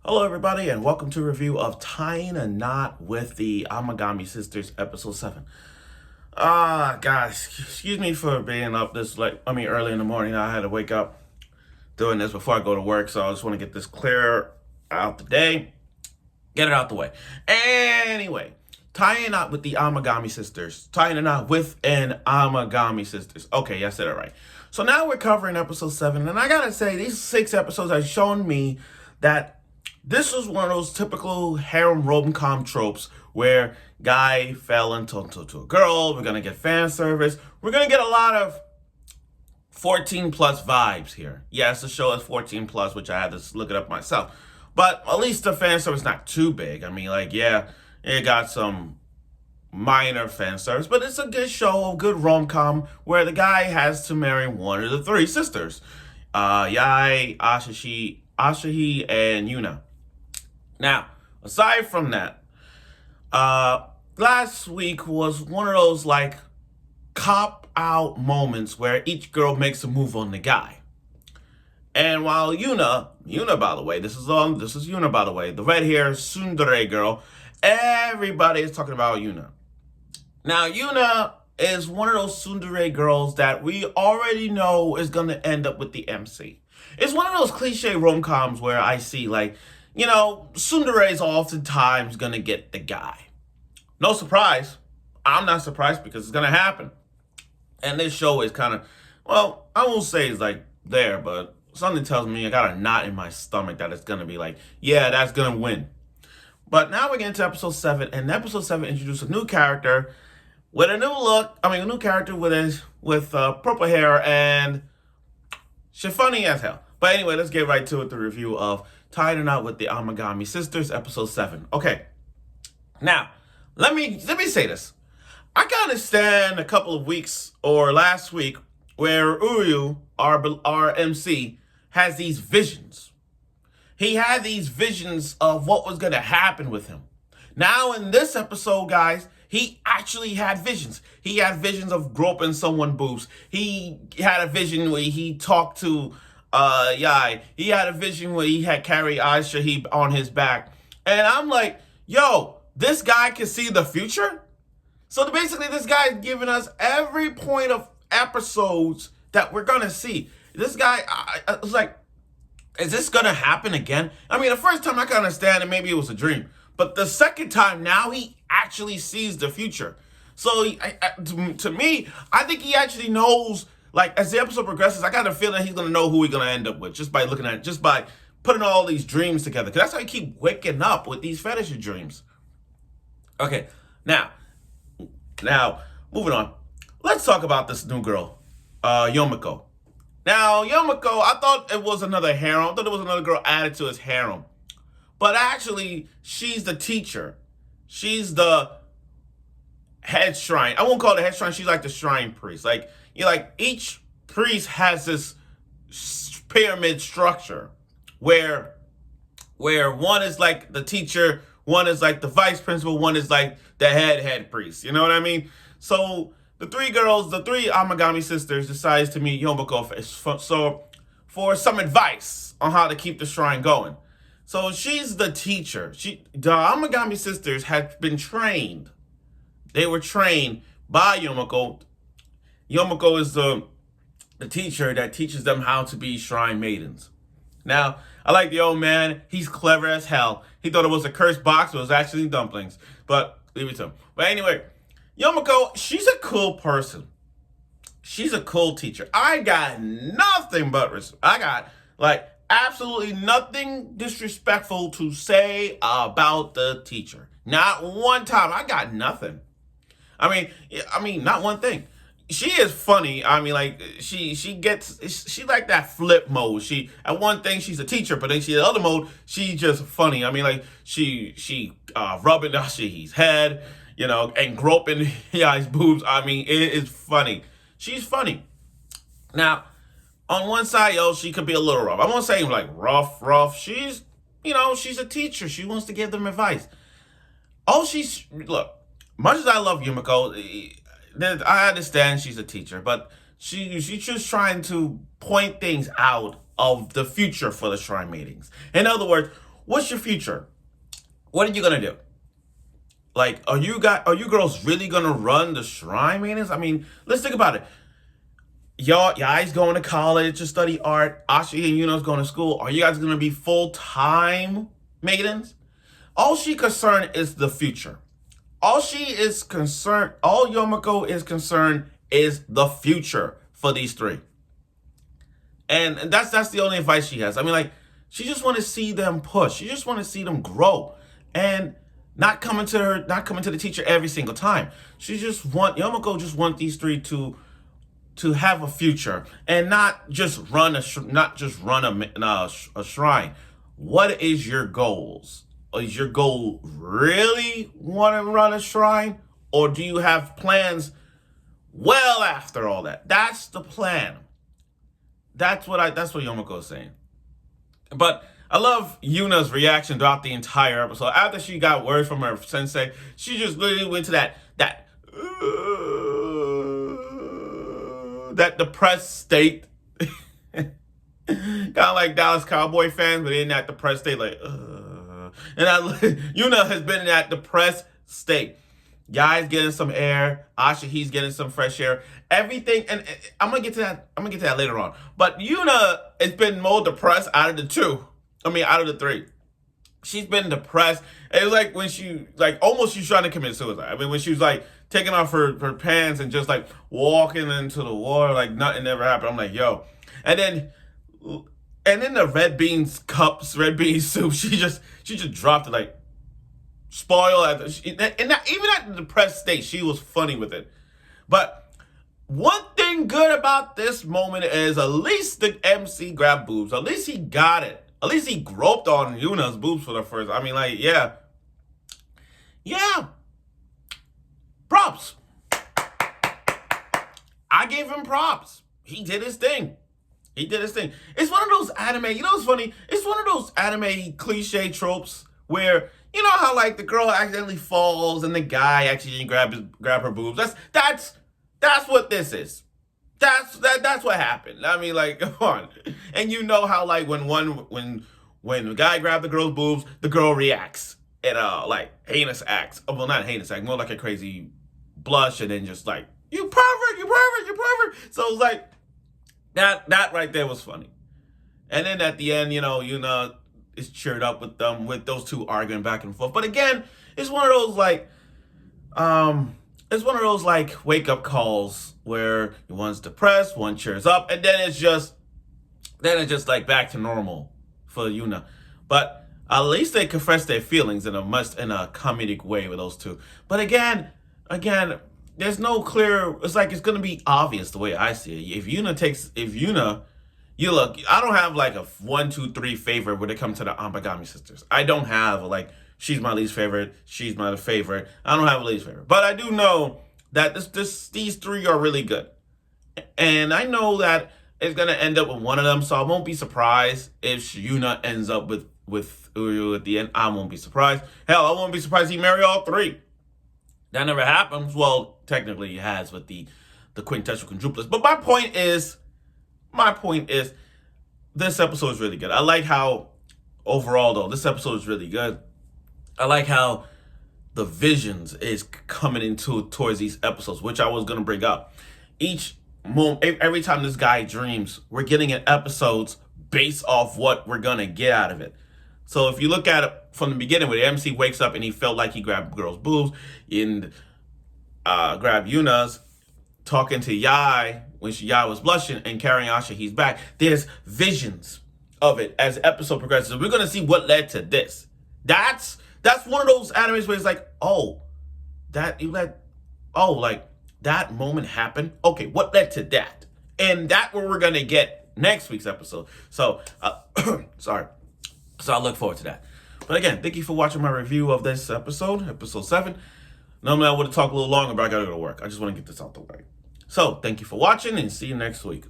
Hello, everybody, and welcome to a review of Tying a Knot with the Amagami Sisters, Episode 7. Guys, excuse me for being up this late, early in the morning. I had to wake up doing this before I go to work, so I just want to get this clear out the day, get it out the way. Anyway, Tying a Knot with the Amagami Sisters. Tying a Knot with an Amagami Sisters. Okay, yeah, I said it right. So now we're covering Episode 7, and I gotta say, these 6 episodes have shown me that this was one of those typical harem rom-com tropes where guy fell into a girl. We're gonna get fan service. We're gonna get a lot of 14 plus vibes here. Yes, the show is 14 plus, which I had to look it up myself. But at least the fan service is not too big. It got some minor fan service, but it's a good show, a good rom-com where the guy has to marry one of the 3 sisters. Yai, Asahi, and Yuna. Now, aside from that, last week was one of those cop-out moments where each girl makes a move on the guy. And while Yuna, by the way, this is Yuna, by the way, the red hair tsundere girl, everybody is talking about Yuna. Now, Yuna is one of those tsundere girls that we already know is going to end up with the MC. It's one of those cliche rom-coms where I see tsundere is oftentimes gonna get the guy. No surprise. I'm not surprised because it's gonna happen. And this show is kind of, I won't say it's there, but something tells me I got a knot in my stomach that it's gonna be that's gonna win. But now we're getting to episode 7, and episode 7 introduced a new character with a new look. A new character with purple hair, and she's funny as hell. But anyway, let's get right to it, the review of Tying a Knot with the Amagami Sisters, Episode 7. Okay, now, let me say this. I can understand a couple of weeks, or last week, where Uryu, our MC, has these visions. He had these visions of what was going to happen with him. Now, in this episode, guys, he actually had visions. He had visions of groping someone's boobs. He had a vision where he talked to Yai. He had a vision where he had carried Aisha on his back. And I'm like, yo, this guy can see the future? So basically, this guy is giving us every point of episodes that we're going to see. This guy, I was like, is this going to happen again? The first time I can understand it, maybe it was a dream. But the second time, now he actually sees the future. So to me, I think he actually knows. As the episode progresses, I got a feeling he's going to know who he's going to end up with just by looking at it, just by putting all these dreams together. Because that's how you keep waking up with these fetish dreams. Okay, now, moving on. Let's talk about this new girl, Yomiko. Now, Yomiko, I thought it was another harem. I thought it was another girl added to his harem. But actually, she's the teacher. She's the head shrine. I won't call it the head shrine. She's like the shrine priest. Each priest has this pyramid structure where one is like the teacher, one is like the vice principal, one is like the head priest. You know what I mean? So the 3 Amagami sisters decides to meet Yomiko for some advice on how to keep the shrine going. So she's the teacher. The Amagami sisters had been trained. They were trained by Yomiko. Yomiko is the teacher that teaches them how to be shrine maidens. Now, I like the old man. He's clever as hell. He thought it was a cursed box, but it was actually dumplings. But leave it to him. But anyway, Yomiko, she's a cool person. She's a cool teacher. I got nothing but respect. I got, absolutely nothing disrespectful to say about the teacher. Not one time. I got nothing. Not one thing. She is funny. She like that flip mode. At one thing she's a teacher, but then the other mode, she's just funny. She rubbing Ashi's head, and groping his boobs. It is funny. She's funny. Now, on one side, she could be a little rough. I won't say rough. She's a teacher. She wants to give them advice. Look, much as I love Yumiko, I understand she's a teacher, but she's just trying to point things out of the future for the shrine meetings. In other words, what's your future? What are you gonna do? Like, are you girls really gonna run the shrine maintenance? I mean, let's think about it. Y'all's going to college to study art. Ashi and Yuna's going to school. Are you guys gonna be full-time maidens? All she concerned is the future. All Yomiko is concerned is the future for these three. And that's the only advice she has. I mean, like, she just want to see them push. She just want to see them grow. And not coming to the teacher every single time. Yomiko just want these three to have a future and not just run a shrine. What is your goals? Is your goal really want to run a shrine, or do you have plans well after all that? That's the plan. That's what Yomiko is saying. But I love Yuna's reaction throughout the entire episode. After she got words from her sensei, she just literally went to that depressed state. Kind of like Dallas Cowboy fans, but in that depressed state, like, Yuna has been in that depressed state. Guy's getting some air. Asha, he's getting some fresh air. Everything, and I'm gonna get to that later on. But Yuna has been more depressed out of the three. She's been depressed. It was like when almost she's trying to commit suicide. I mean, when she was like taking off her pants and just like walking into the water like nothing ever happened. I'm like, yo. And then the red bean soup, she just dropped it like spoiled. Even at the depressed state, she was funny with it. But one thing good about this moment is at least the MC grabbed boobs. At least he got it. At least he groped on Yuna's boobs for the first. I mean, like, yeah. Props. I gave him props. He did his thing. It's one of those anime, you know what's funny? It's one of those anime cliche tropes where, you know how like the girl accidentally falls and the guy actually grab her boobs. That's what this is. That's what happened. I mean, like, come on. And you know how like when the guy grabbed the girl's boobs, the girl reacts in like heinous acts. Well, not heinous act, more like a crazy blush and then just like, you pervert. So it's like that right there was funny. And then at the end, you know, Yuna is cheered up with those two arguing back and forth. But again, it's one of those like wake up calls where one's depressed, one cheers up, and then it's just like back to normal for Yuna. But at least they confess their feelings in a comedic way with those two. But again, there's no clear. It's like it's gonna be obvious the way I see it. If Yuna, you look. I don't have like a 1, 2, 3 favorite when it comes to the Amagami sisters. I don't have like she's my least favorite. She's my favorite. I don't have a least favorite, but I do know that these three are really good, and I know that it's gonna end up with one of them. So I won't be surprised if Yuna ends up with Uryu at the end. I won't be surprised. Hell, I won't be surprised he marry all three. That never happens. Well, technically it has with the quintessential quadruplets. But my point is, this episode is really good. I like how, overall though, this episode is really good. I like how the visions is coming towards these episodes, which I was going to bring up. Each moment, every time this guy dreams, we're getting in episodes based off what we're going to get out of it. So if you look at it from the beginning, where the MC wakes up and he felt like he grabbed girls' boobs and grabbed Yuna's, talking to Yai when Yai was blushing and carrying Asha, he's back. There's visions of it as the episode progresses. We're going to see what led to this. That's one of those animes where it's like, like that moment happened. Okay, what led to that? And that's what we're going to get next week's episode. So, sorry. So I look forward to that. But again, thank you for watching my review of this episode 7. Normally I would have talked a little longer, but I gotta go to work. I just want to get this out the way. So thank you for watching and see you next week.